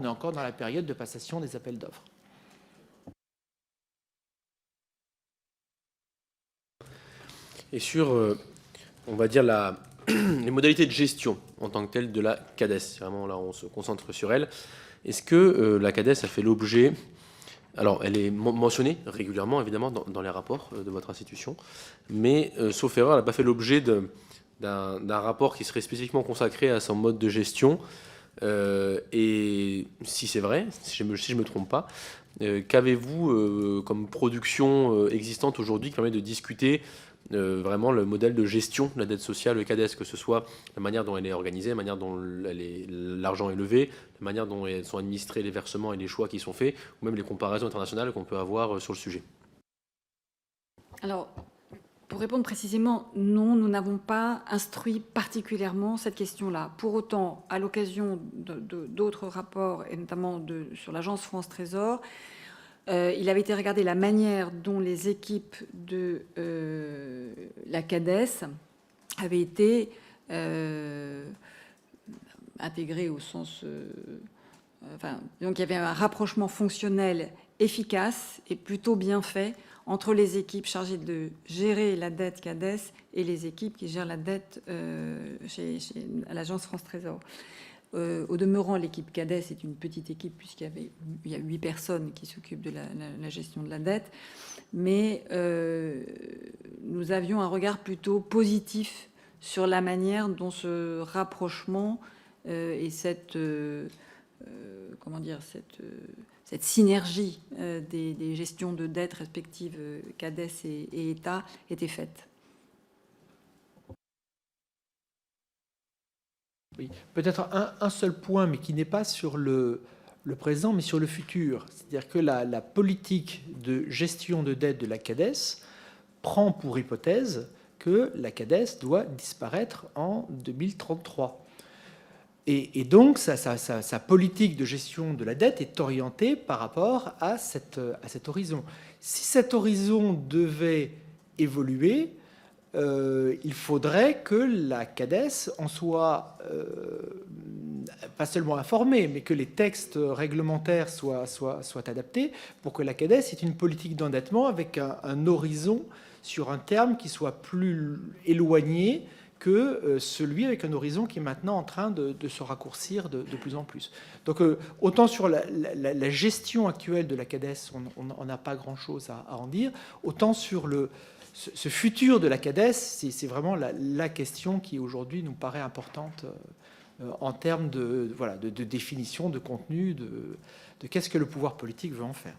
On est encore dans la période de passation des appels d'offres. Et sur, on va dire, les modalités de gestion en tant que telles de la CADES, vraiment là on se concentre sur elle, est-ce que la CADES a fait l'objet, alors elle est mentionnée régulièrement évidemment dans les rapports de votre institution, mais sauf erreur, elle n'a pas fait l'objet d'un rapport qui serait spécifiquement consacré à son mode de gestion. Et si c'est vrai, si je ne me trompe pas, qu'avez-vous comme production existante aujourd'hui qui permet de discuter vraiment le modèle de gestion de la dette sociale, le CADES, que ce soit la manière dont elle est organisée, la manière dont l'argent est levé, la manière dont sont administrés les versements et les choix qui sont faits, ou même les comparaisons internationales qu'on peut avoir sur le sujet? Alors, pour répondre précisément, non, nous n'avons pas instruit particulièrement cette question-là. Pour autant, à l'occasion d'autres rapports, et notamment sur l'agence France Trésor, il avait été regardé la manière dont les équipes de la CADES avaient été intégrées au sens... donc il y avait un rapprochement fonctionnel efficace et plutôt bien fait entre les équipes chargées de gérer la dette CADES et les équipes qui gèrent la dette à l'agence France Trésor. Au demeurant, l'équipe CADES est une petite équipe puisqu'il y a 8 personnes qui s'occupent de la gestion de la dette, mais nous avions un regard plutôt positif sur la manière dont ce rapprochement et cette synergie des gestions de dettes respectives CADES et État était faite. Oui, peut-être un seul point, mais qui n'est pas sur le présent, mais sur le futur. C'est-à-dire que la politique de gestion de dette de la CADES prend pour hypothèse que la CADES doit disparaître en 2033. Et donc, sa politique de gestion de la dette est orientée par rapport à cet horizon. Si cet horizon devait évoluer, il faudrait que la CADES en soit pas seulement informée, mais que les textes réglementaires soient adaptés pour que la CADES ait une politique d'endettement avec un horizon sur un terme qui soit plus éloigné que celui avec un horizon qui est maintenant en train de se raccourcir de plus en plus. Donc autant sur la gestion actuelle de la CADES, on n'a pas grand-chose à en dire, autant sur ce futur de la CADES, c'est vraiment la question qui aujourd'hui nous paraît importante en termes de définition, de contenu, de qu'est-ce que le pouvoir politique veut en faire.